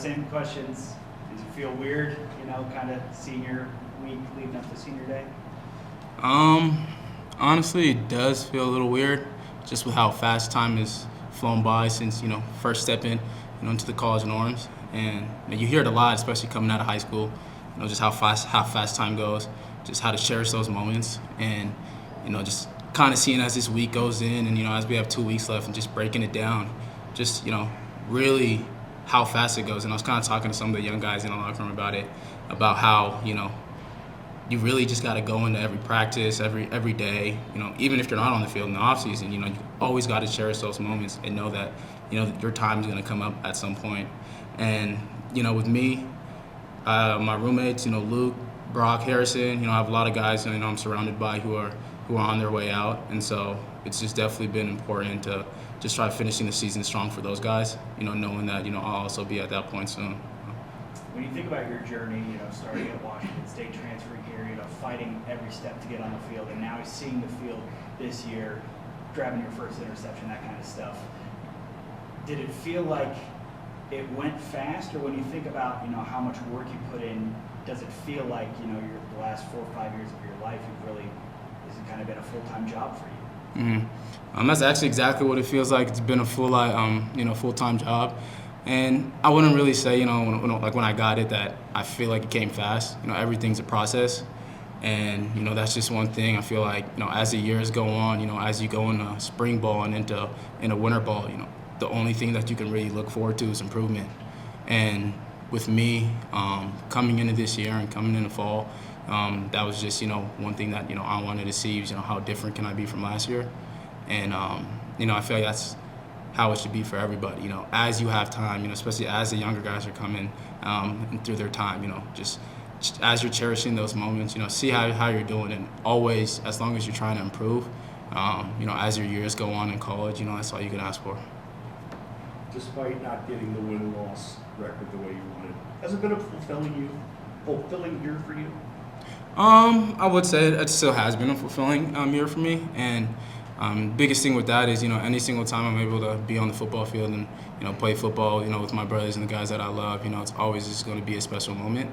Same questions. Does it feel weird, kind of senior week leading up to senior day? Honestly, it does feel a little weird, just with how fast time has flown by since first stepping into the college norms, and you hear it a lot, especially coming out of high school. Just how fast time goes, just how to cherish those moments, and just kind of seeing as this week goes in, and as we have 2 weeks left, and just breaking it down, just really how fast it goes. And I was kind of talking to some of the young guys in the locker room about it, about how you really just got to go into every practice, every day. Even if you're not on the field in the off season, you always got to cherish those moments and know that your time is going to come up at some point. And with me, my roommates, Luke, Brock, Harrison, I have a lot of guys I'm surrounded by who are on their way out, and so it's just definitely been important to just try finishing the season strong for those guys. Knowing that I'll also be at that point soon. When you think about your journey, starting at Washington State, transferring here, fighting every step to get on the field, and now seeing the field this year, grabbing your first interception, that kind of stuff. Did it feel like it went fast, or when you think about how much work you put in, does it feel like the last 4 or 5 years of your life has kind of been a full-time job for you? Mm-hmm. That's actually exactly what it feels like. It's been a full-time job. And I wouldn't really say, when I got it, that I feel like it came fast. Everything's a process. And, that's just one thing. I feel like, as the years go on, as you go into spring ball and into winter ball, the only thing that you can really look forward to is improvement. And with me, coming into this year and coming into fall, that was just, one thing that, I wanted to see was, how different can I be from last year. And, I feel like that's how it should be for everybody, as you have time, especially as the younger guys are coming through their time, just as you're cherishing those moments, see how you're doing, and always, as long as you're trying to improve, as your years go on in college, that's all you can ask for. Despite not getting the win-loss record the way you wanted, has it been a fulfilling year for you? I would say it still has been a fulfilling year for me, and biggest thing with that is, any single time I'm able to be on the football field and, play football, with my brothers and the guys that I love, it's always just going to be a special moment.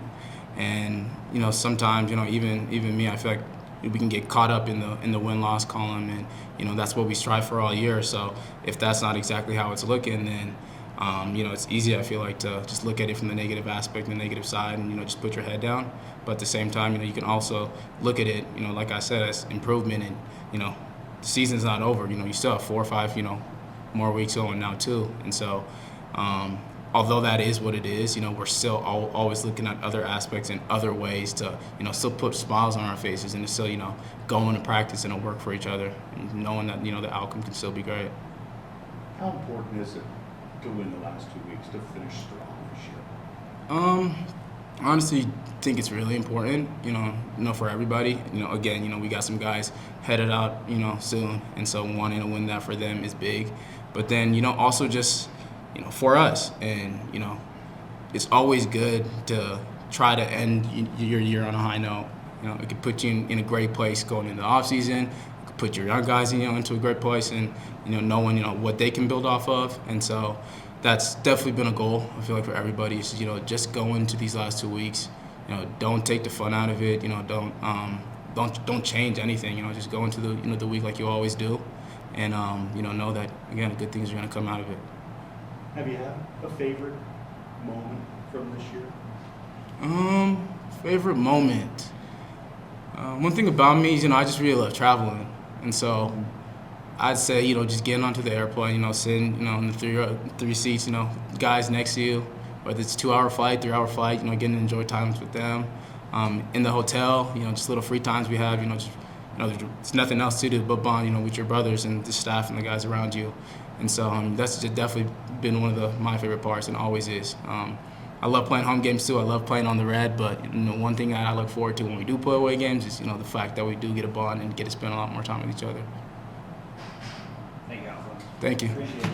And, sometimes, even me, I feel like we can get caught up in the win-loss column, and, that's what we strive for all year. So if that's not exactly how it's looking, then, it's easy, I feel like, to just look at it from the negative aspect, the negative side, and, just put your head down. But at the same time, you can also look at it, like I said, as improvement, and, the season's not over. You still have 4 or 5, more weeks going now too. And so, although that is what it is, we're still always looking at other aspects and other ways to, still put smiles on our faces and to still, go into practice and work for each other, and knowing that, the outcome can still be great. How important is it to win the last 2 weeks to finish strong this year? Honestly, think it's really important, for everybody. Again, we got some guys headed out, soon, and so wanting to win that for them is big. But then, also just, for us, and, it's always good to try to end your year on a high note. It could put you in a great place going into the off season. It could put your young guys, into a great place, and, knowing, what they can build off of. And so that's definitely been a goal, I feel like, for everybody, is, just go into these last 2 weeks. Don't take the fun out of it. Don't change anything. Just go into the week like you always do, and know that, again, good things are going to come out of it. Have you had a favorite moment from this year? Favorite moment. One thing about me is, I just really love traveling, and so I'd say, just getting onto the airplane, sitting, in the three seats, guys next to you, whether it's 2-hour flight, 3-hour flight, getting to enjoy times with them. In the hotel, just little free times we have, there's nothing else to do but bond, with your brothers and the staff and the guys around you. And so that's just definitely been one of my favorite parts, and always is. I love playing home games too. I love playing on the red, but one thing that I look forward to when we do play away games is, the fact that we do get a bond and get to spend a lot more time with each other. Thank you, Alphonse. Thank you. Appreciate it.